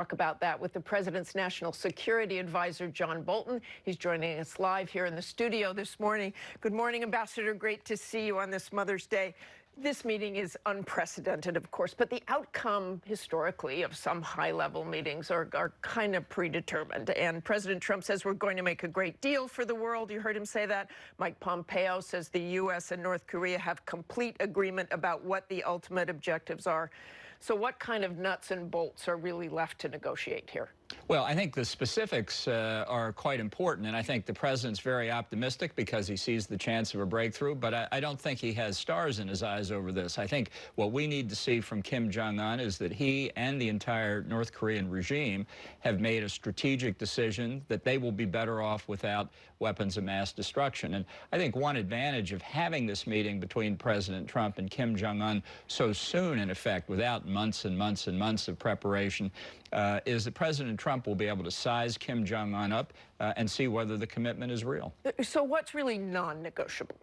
Talk about that with the president's national security advisor, John Bolton. He's joining us live here in the studio this morning. Good morning, Ambassador. Great to see you on this Mother's Day. This meeting is unprecedented, of course, but the outcome historically of some high-level meetings are kind of predetermined. And President Trump says we're going to make a great deal for the world. You heard him say that. Mike Pompeo says the U.S. and North Korea have complete agreement about what the ultimate objectives are. So what kind of nuts and bolts are really left to negotiate here? Well, I think the specifics are quite important, and I think the president's very optimistic because he sees the chance of a breakthrough, but I don't think he has stars in his eyes over this. I think what we need to see from Kim Jong-un is that he and the entire North Korean regime have made a strategic decision that they will be better off without weapons of mass destruction. And I think one advantage of having this meeting between President Trump and Kim Jong-un so soon, in effect, without months and months and months of preparation, is that President Trump will be able to size Kim Jong-un up and see whether the commitment is real. So what's really non-negotiable?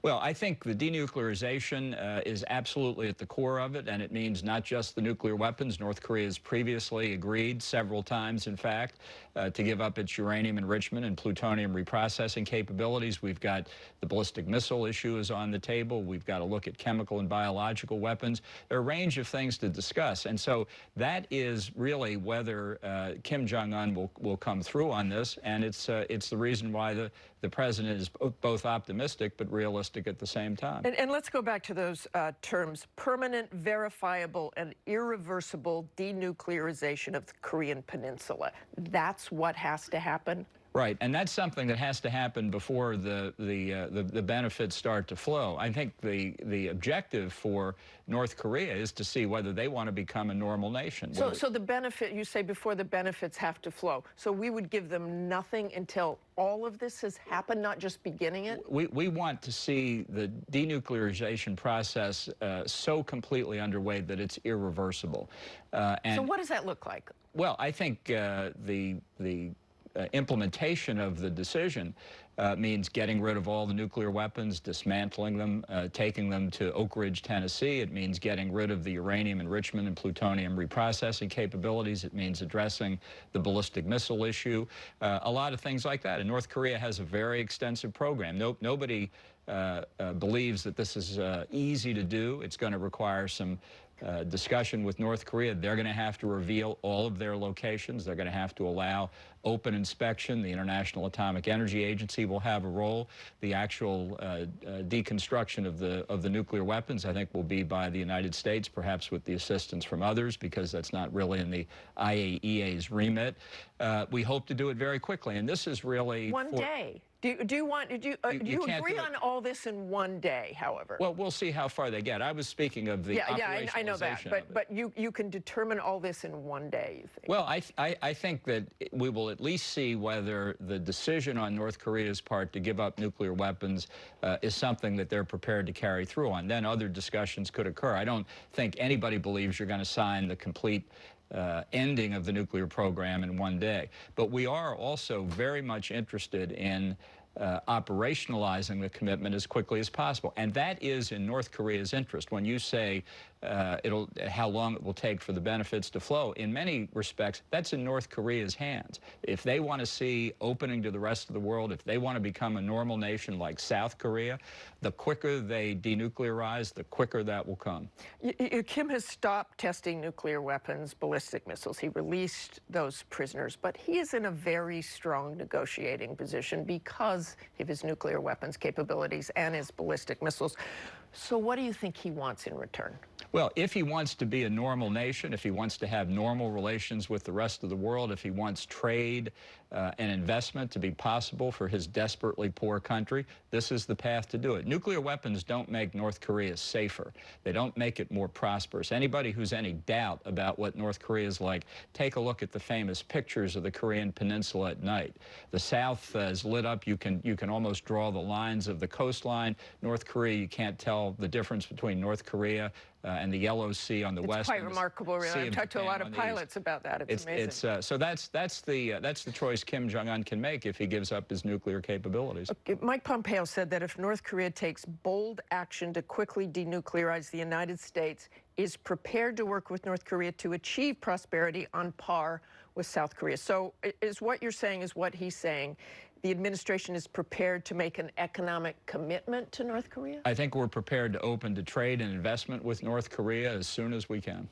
Well, I think the denuclearization is absolutely at the core of it, and it means not just the nuclear weapons. North Korea has previously agreed several times, in fact, to give up its uranium enrichment and plutonium reprocessing capabilities. We've got the ballistic missile issue is on the table. We've got to look at chemical and biological weapons. There are a range of things to discuss, and so that is really whether Kim Jong-un will come through on this, and it's the reason why the president is both optimistic but realistic at the same time. And let's go back to those terms: permanent, verifiable, and irreversible denuclearization of the Korean Peninsula. That's what has to happen? Right, and that's something that has to happen before the benefits start to flow. I think the objective for North Korea is to see whether they want to become a normal nation. So the benefit, you say before the benefits have to flow. So we would give them nothing until all of this has happened, not just beginning it? We want to see the denuclearization process so completely underway that it's irreversible. So what does that look like? Well, I think the implementation of the decision means getting rid of all the nuclear weapons, dismantling them, taking them to Oak Ridge, Tennessee. It means getting rid of the uranium enrichment and plutonium reprocessing capabilities. It means addressing the ballistic missile issue, a lot of things like that. And North Korea has a very extensive program. Nobody believes that this is easy to do. It's going to require some discussion with North Korea. They're going to have to reveal all of their locations. They're going to have to allow open inspection. The International Atomic Energy Agency will have a role. The actual deconstruction of the nuclear weapons, I think, will be by the United States, perhaps with the assistance from others, because that's not really in the IAEA's remit. We hope to do it very quickly, and this is really one day. Do you agree on all this in one day, however? Well, we'll see how far they get. I was speaking of the yeah, I know that, but you can determine all this in one day, you think? Well, I think that we will at least see whether the decision on North Korea's part to give up nuclear weapons is something that they're prepared to carry through on. Then other discussions could occur. I don't think anybody believes you're going to sign the complete ending of the nuclear program in one day. But we are also very much interested in operationalizing the commitment as quickly as possible. And that is in North Korea's interest. When you say how long it will take for the benefits to flow, in many respects, that's in North Korea's hands. If they want to see opening to the rest of the world, if they want to become a normal nation like South Korea, the quicker they denuclearize, the quicker that will come. Kim has stopped testing nuclear weapons, ballistic missiles. He released those prisoners, but he is in a very strong negotiating position because of his nuclear weapons capabilities and his ballistic missiles. So what do you think he wants in return? Well, if he wants to be a normal nation, if he wants to have normal relations with the rest of the world, if he wants trade and investment to be possible for his desperately poor country, this is the path to do it. Nuclear weapons don't make North Korea safer. They don't make it more prosperous. Anybody who's any doubt about what North Korea is like, take a look at the famous pictures of the Korean Peninsula at night. The South is lit up. You can almost draw the lines of the coastline. North Korea, you can't tell the difference between North Korea and the Yellow Sea on the west. It's quite remarkable, really. I've talked to a lot of pilots about that. It's amazing. So that's the choice Kim Jong-un can make if he gives up his nuclear capabilities. Okay. Mike Pompeo said that if North Korea takes bold action to quickly denuclearize the United States, is prepared to work with North Korea to achieve prosperity on par with South Korea. So is what you're saying is what he's saying. The administration is prepared to make an economic commitment to North Korea? I think we're prepared to open to trade and investment with North Korea as soon as we can.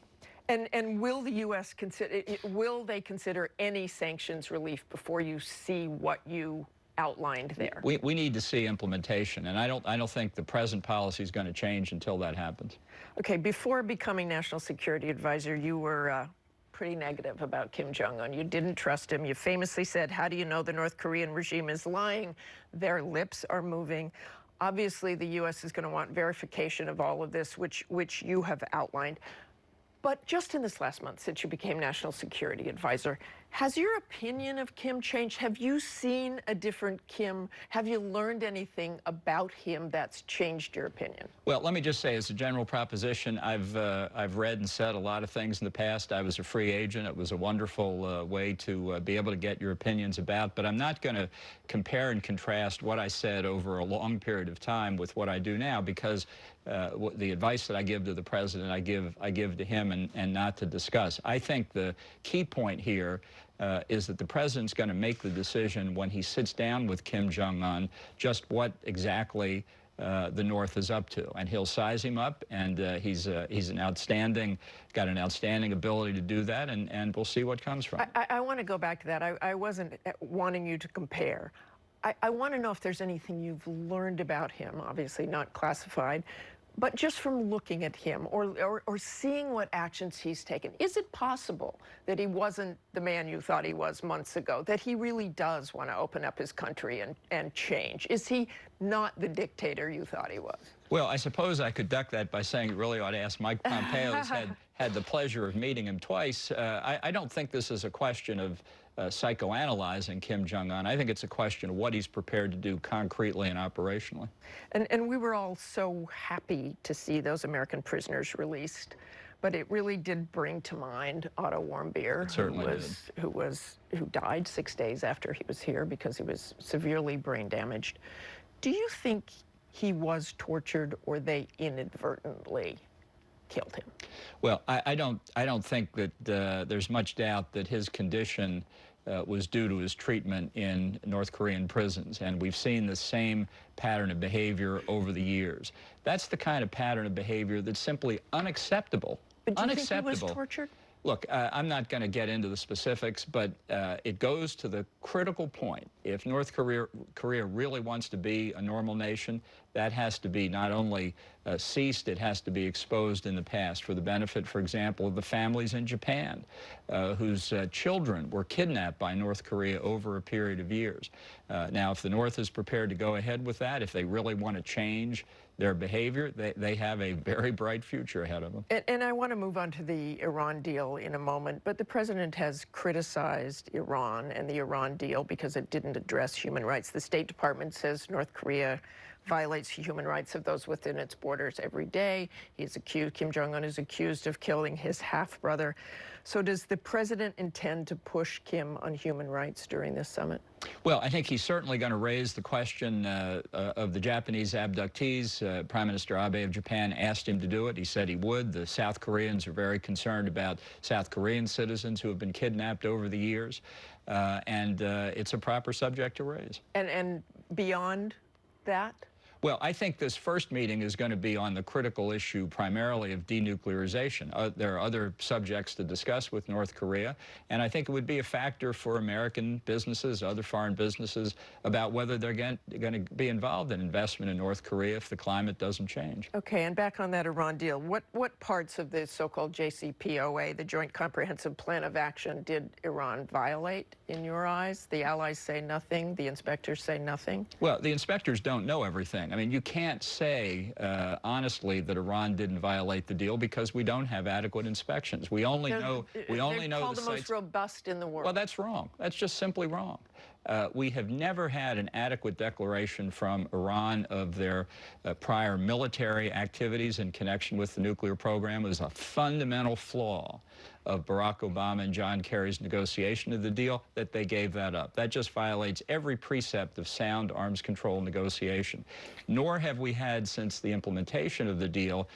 And will the U.S. consider any sanctions relief before you see what you outlined there? We need to see implementation, and I don't think the present policy is going to change until that happens. Okay, before becoming National Security Advisor, you were pretty negative about Kim Jong-un. You didn't trust him. You famously said, "How do you know the North Korean regime is lying? Their lips are moving." Obviously, the U.S. is going to want verification of all of this, which you have outlined. But just in this last month, since you became National Security Advisor, has your opinion of Kim changed? Have you seen a different Kim? Have you learned anything about him that's changed your opinion? Well, let me just say, as a general proposition, I've read and said a lot of things in the past. I was a free agent. It was a wonderful way to be able to get your opinions about. But I'm not going to compare and contrast what I said over a long period of time with what I do now, because the advice that I give to the president, I give to him and not to discuss. I think the key point here is that the president's going to make the decision when he sits down with Kim Jong-un just what exactly the North is up to, and he'll size him up, and he's got an outstanding ability to do that, and we'll see what comes from it. I want to go back to that. I wasn't wanting you to compare. I want to know if there's anything you've learned about him, obviously not classified, but just from looking at him or seeing what actions he's taken. Is it possible that he wasn't the man you thought he was months ago, that he really does want to open up his country and change? Is he not the dictator you thought he was? Well, I suppose I could duck that by saying you really ought to ask Mike Pompeo, who's had the pleasure of meeting him twice. I don't think this is a question of psychoanalyzing Kim Jong-un. I think it's a question of what he's prepared to do concretely and operationally. And we were all so happy to see those American prisoners released, but it really did bring to mind Otto Warmbier, who died 6 days after he was here because he was severely brain damaged. Do you think he was tortured, or they inadvertently killed him? Well, I don't think that there's much doubt that his condition was due to his treatment in North Korean prisons, and we've seen the same pattern of behavior over the years. That's the kind of pattern of behavior that's simply unacceptable. But do you think he was tortured? Look, I'm not going to get into the specifics, but it goes to the critical point. If North Korea really wants to be a normal nation, that has to be not only ceased, it has to be exposed in the past for the benefit, for example, of the families in Japan whose children were kidnapped by North Korea over a period of years. Now, if the North is prepared to go ahead with that, if they really want to change their behavior, they have a very bright future ahead of them. And I want to move on to the Iran deal in a moment, but the president has criticized Iran and the Iran deal because it didn't address human rights. The State Department says North Korea violates human rights of those within its borders every day. Kim Jong-un is accused of killing his half-brother. So does the president intend to push Kim on human rights during this summit? Well, I think he's certainly going to raise the question of the Japanese abductees. Prime Minister Abe of Japan asked him to do it. He said he would. The South Koreans are very concerned about South Korean citizens who have been kidnapped over the years, and it's a proper subject to raise. And beyond that? Well, I think this first meeting is going to be on the critical issue primarily of denuclearization. There are other subjects to discuss with North Korea, and I think it would be a factor for American businesses, other foreign businesses, about whether they're going to be involved in investment in North Korea if the climate doesn't change. Okay, and back on that Iran deal, what parts of the so-called JCPOA, the Joint Comprehensive Plan of Action, did Iran violate in your eyes? The allies say nothing, the inspectors say nothing? Well, the inspectors don't know everything. I mean, you can't say honestly that Iran didn't violate the deal because we don't have adequate inspections. We only know the most robust in the world. Well, that's wrong. That's just simply wrong. We have never had an adequate declaration from Iran of their prior military activities in connection with the nuclear program. It was a fundamental flaw of Barack Obama and John Kerry's negotiation of the deal that they gave that up. That just violates every precept of sound arms control negotiation. Nor have we had, since the implementation of the deal,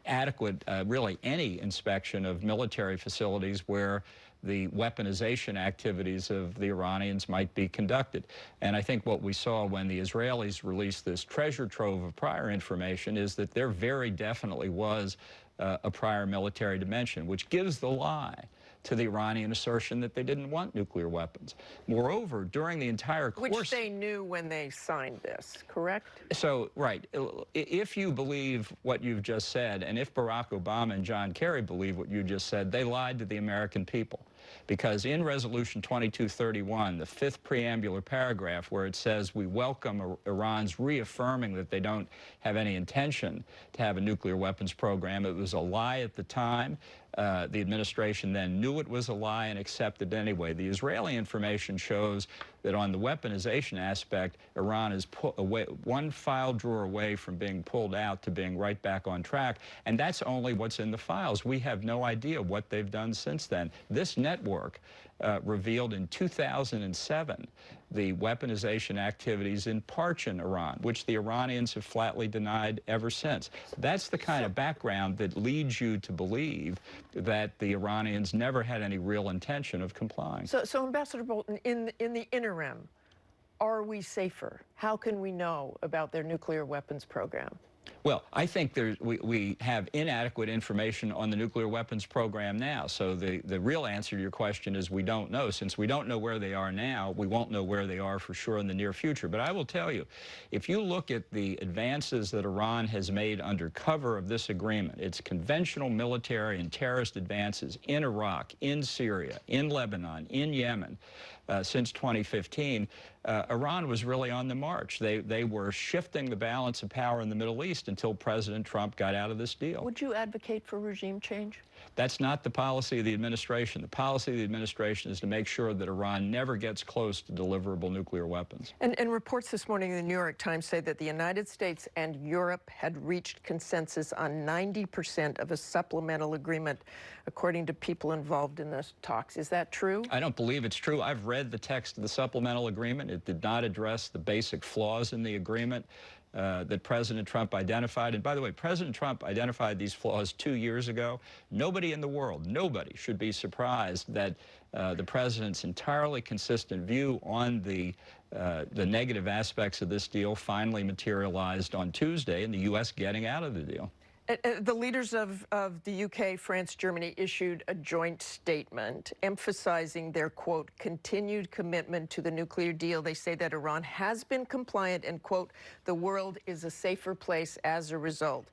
adequate, really any inspection of military facilities where the weaponization activities of the Iranians might be conducted. And I think what we saw when the Israelis released this treasure trove of prior information is that there very definitely was a prior military dimension, which gives the lie to the Iranian assertion that they didn't want nuclear weapons. Moreover, during the entire course... Which they knew when they signed this, correct? So, right. If you believe what you've just said, and if Barack Obama and John Kerry believe what you just said, they lied to the American people. Because in Resolution 2231, the 5th preambular paragraph, where it says we welcome Iran's reaffirming that they don't have any intention to have a nuclear weapons program, it was a lie at the time. The administration then knew it was a lie and accepted it anyway. The Israeli information shows that on the weaponization aspect, Iran is one file drawer away from being pulled out to being right back on track, and that's only what's in the files. We have no idea what they've done since then. This network revealed in 2007 the weaponization activities in Parchin, Iran, which the Iranians have flatly denied ever since. That's the kind of background that leads you to believe that the Iranians never had any real intention of complying. So Ambassador Bolton, in the interim, are we safer? How can we know about their nuclear weapons program? Well, I think we have inadequate information on the nuclear weapons program now. So the real answer to your question is we don't know. Since we don't know where they are now, we won't know where they are for sure in the near future. But I will tell you, if you look at the advances that Iran has made under cover of this agreement, its conventional military and terrorist advances in Iraq, in Syria, in Lebanon, in Yemen, since 2015, Iran was really on the march. They were shifting the balance of power in the Middle East until President Trump got out of this deal. Would you advocate for regime change? That's not the policy of the administration. The policy of the administration is to make sure that Iran never gets close to deliverable nuclear weapons. And reports this morning in the New York Times say that the United States and Europe had reached consensus on 90% of a supplemental agreement, according to people involved in the talks. Is that true? I don't believe it's true. I've read the text of the supplemental agreement. It did not address the basic flaws in the agreement that President Trump identified. And by the way, President Trump identified these flaws 2 years ago. Nobody in the world, nobody should be surprised that the president's entirely consistent view on the negative aspects of this deal finally materialized on Tuesday in the U.S. getting out of the deal. The leaders of the UK, France, Germany issued a joint statement emphasizing their, quote, continued commitment to the nuclear deal. They say that Iran has been compliant and, quote, the world is a safer place as a result.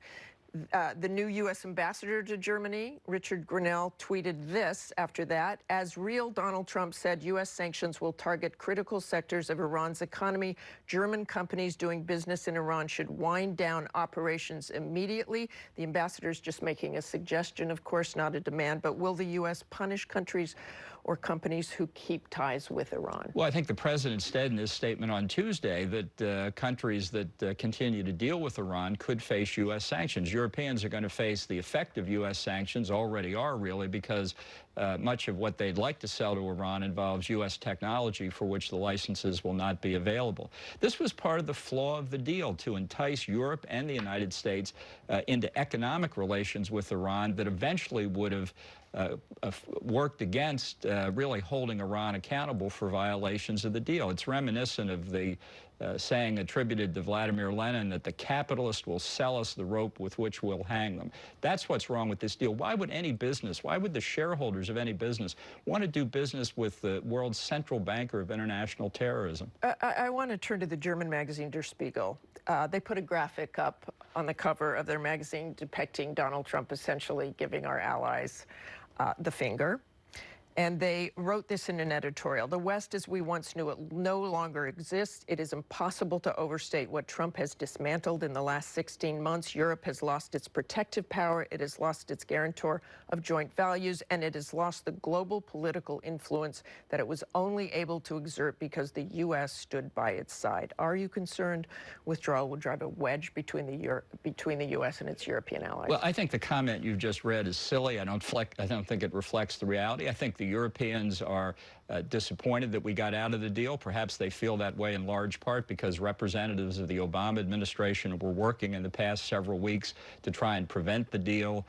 The new U.S. ambassador to Germany, Richard Grenell, tweeted this after that. As real, Donald Trump said U.S. sanctions will target critical sectors of Iran's economy. German companies doing business in Iran should wind down operations immediately. The ambassador is just making a suggestion, of course, not a demand. But will the U.S. punish countries or companies who keep ties with Iran? Well, I think the president said in his statement on Tuesday that countries that continue to deal with Iran could face U.S. sanctions. Europeans are going to face the effect of U.S. sanctions, already are really, because much of what they'd like to sell to Iran involves U.S. technology for which the licenses will not be available. This was part of the flaw of the deal, to entice Europe and the United States into economic relations with Iran that eventually would have worked against really holding Iran accountable for violations of the deal. It's reminiscent of the saying attributed to Vladimir Lenin that the capitalist will sell us the rope with which we'll hang them. That's what's wrong with this deal. Why would any business, why would the shareholders of any business want to do business with the world's central banker of international terrorism? I want to turn to the German magazine Der Spiegel. They put a graphic up on the cover of their magazine depicting Donald Trump essentially giving our allies the finger. And they wrote this in an editorial. The West as we once knew it no longer exists. It is impossible to overstate what Trump has dismantled in the last 16 months. Europe has lost its protective power. It has lost its guarantor of joint values, and it has lost the global political influence that it was only able to exert because the U.S. stood by its side. Are you concerned withdrawal will drive a wedge between the U.S. and its European allies? Well, I think the comment you've just read is silly. I don't think it reflects the reality. I think the Europeans are disappointed that we got out of the deal. Perhaps they feel that way in large part because representatives of the Obama administration were working in the past several weeks to try and prevent the deal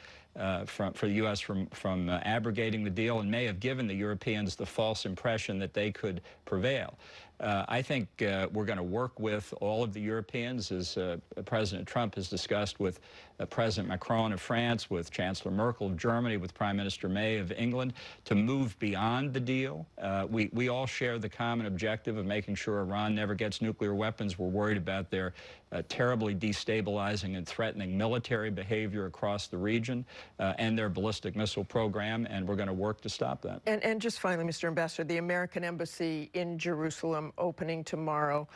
for the U.S. from abrogating the deal, and may have given the Europeans the false impression that they could prevail. I think we're going to work with all of the Europeans, as President Trump has discussed with President Macron of France, with Chancellor Merkel of Germany, with Prime Minister May of England, to move beyond the deal. We all share the common objective of making sure Iran never gets nuclear weapons. We're worried about their terribly destabilizing and threatening military behavior across the region and their ballistic missile program, and we're going to work to stop that. And just finally, Mr. Ambassador, the American embassy in Jerusalem opening tomorrow.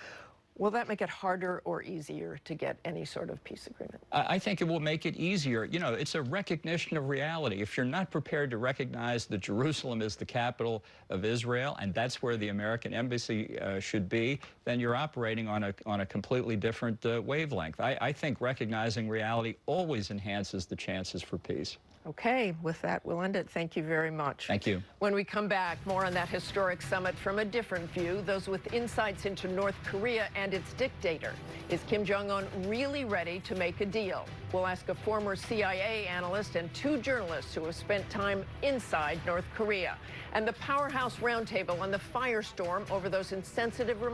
Will that make it harder or easier to get any sort of peace agreement? I think it will make it easier. You know, it's a recognition of reality. If you're not prepared to recognize that Jerusalem is the capital of Israel and that's where the American embassy should be, then you're operating on a completely different wavelength. I think recognizing reality always enhances the chances for peace. Okay, with that, we'll end it. Thank you very much. Thank you. When we come back, more on that historic summit from a different view, those with insights into North Korea and its dictator. Is Kim Jong-un really ready to make a deal? We'll ask a former CIA analyst and 2 journalists who have spent time inside North Korea. And the Powerhouse Roundtable on the firestorm over those insensitive remarks.